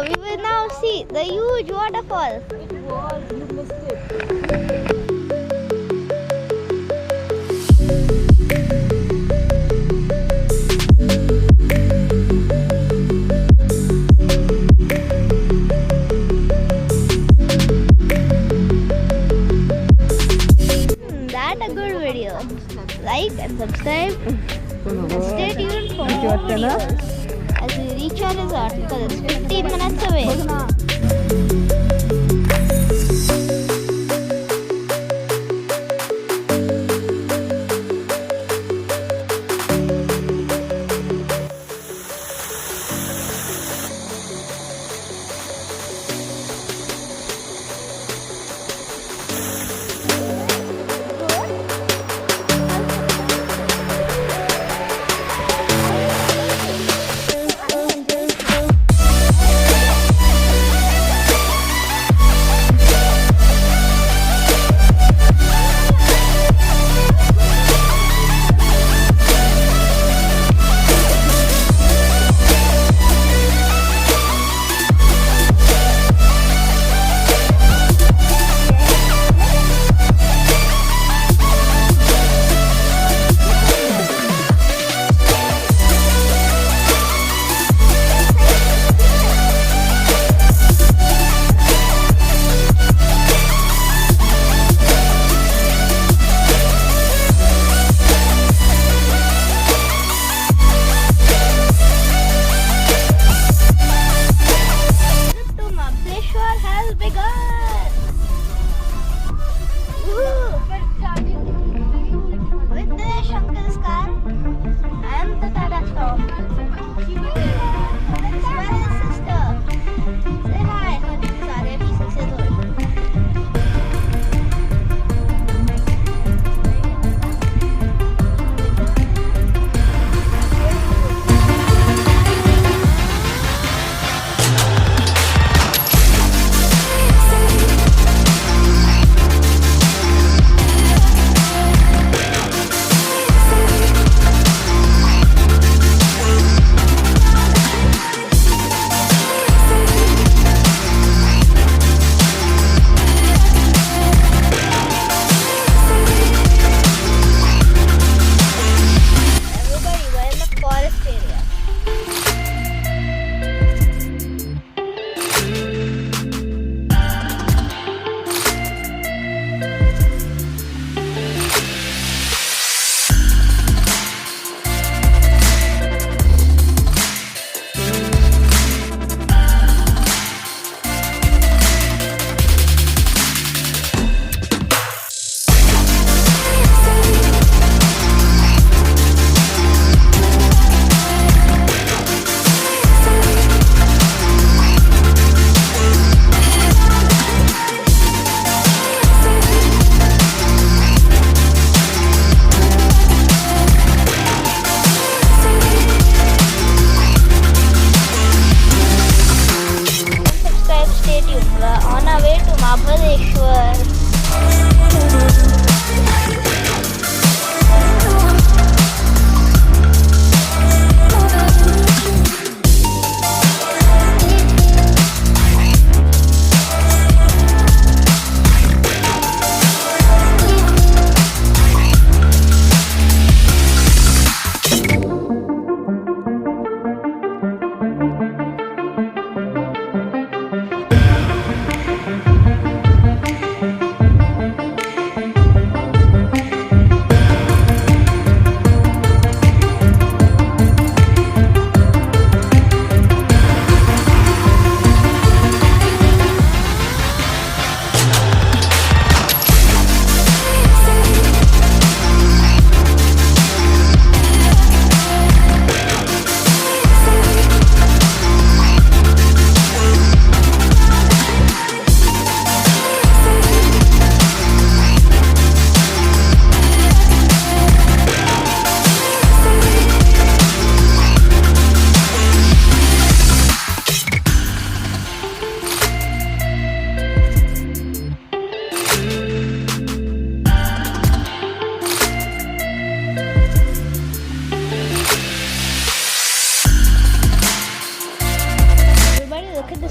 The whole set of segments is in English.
we will now see the huge waterfall. It was, you missed it. That a good video. Like and subscribe. Stay tuned for more videos. As we reach our resort because it's 15 minutes away. On our way to Mahabaleshwar.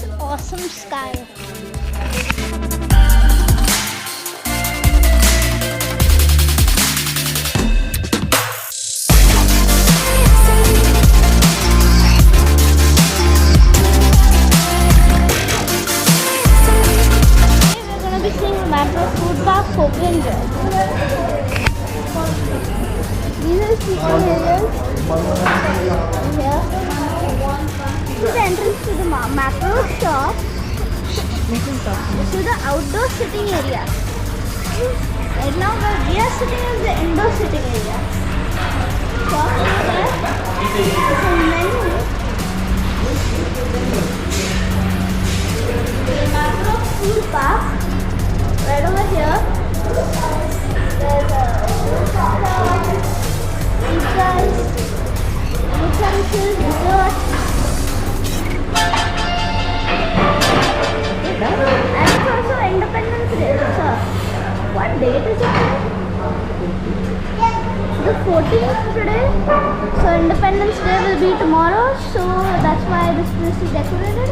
this awesome sky. We're gonna be seeing Metro Food Park open here. These are seating areas. Here. This is the entrance to the macro shop. To the outdoor sitting area. Right now we are sitting in the indoor sitting area. Shop over there. It's a menu. The macro food park. Right over here. There's a pizzas, utensils, desserts. And it's also Independence Day. So, what date is it? The 14th today. So Independence Day will be tomorrow. So that's why this place is decorated.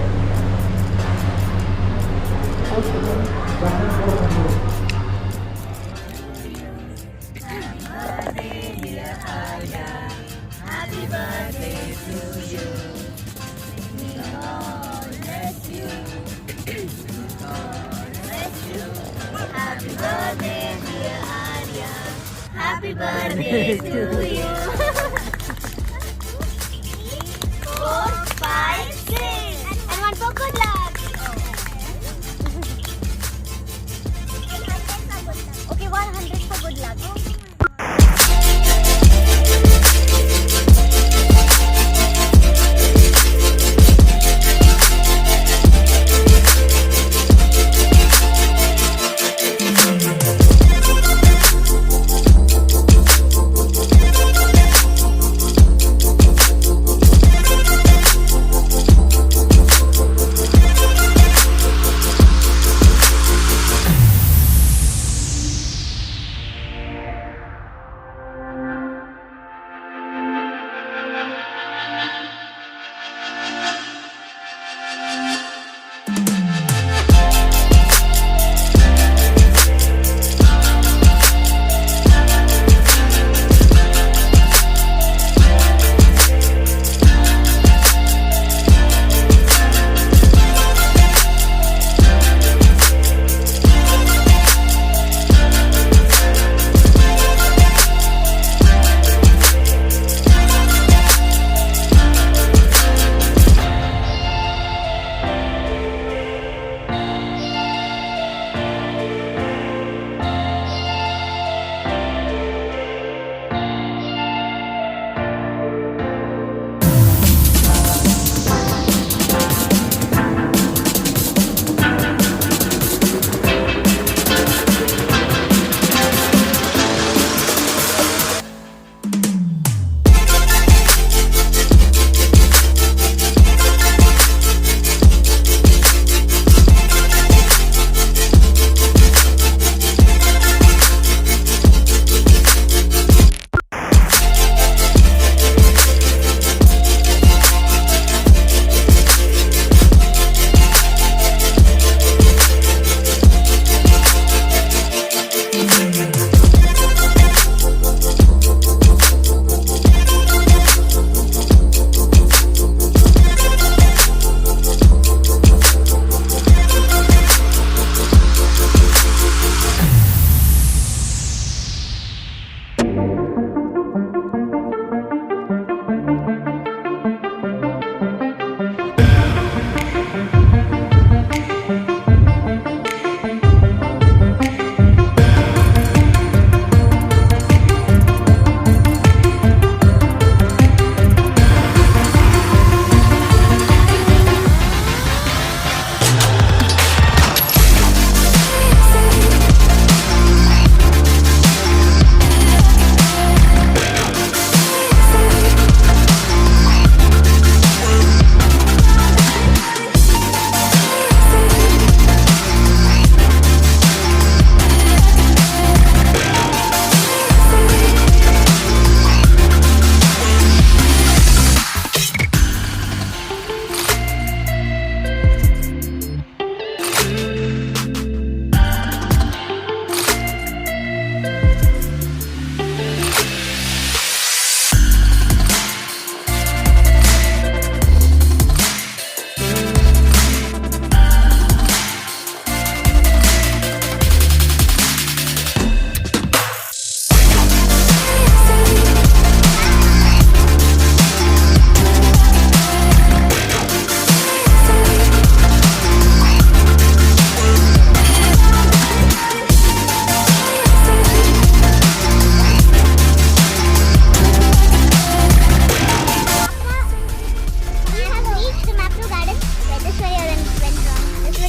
Happy birthday to you. God bless you. God bless you. Happy birthday, dear Arya. Happy birthday to you. 4, 5, 6. And one for good luck. Okay, 100 for good luck.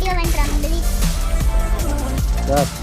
Yellow and Rangoli. That's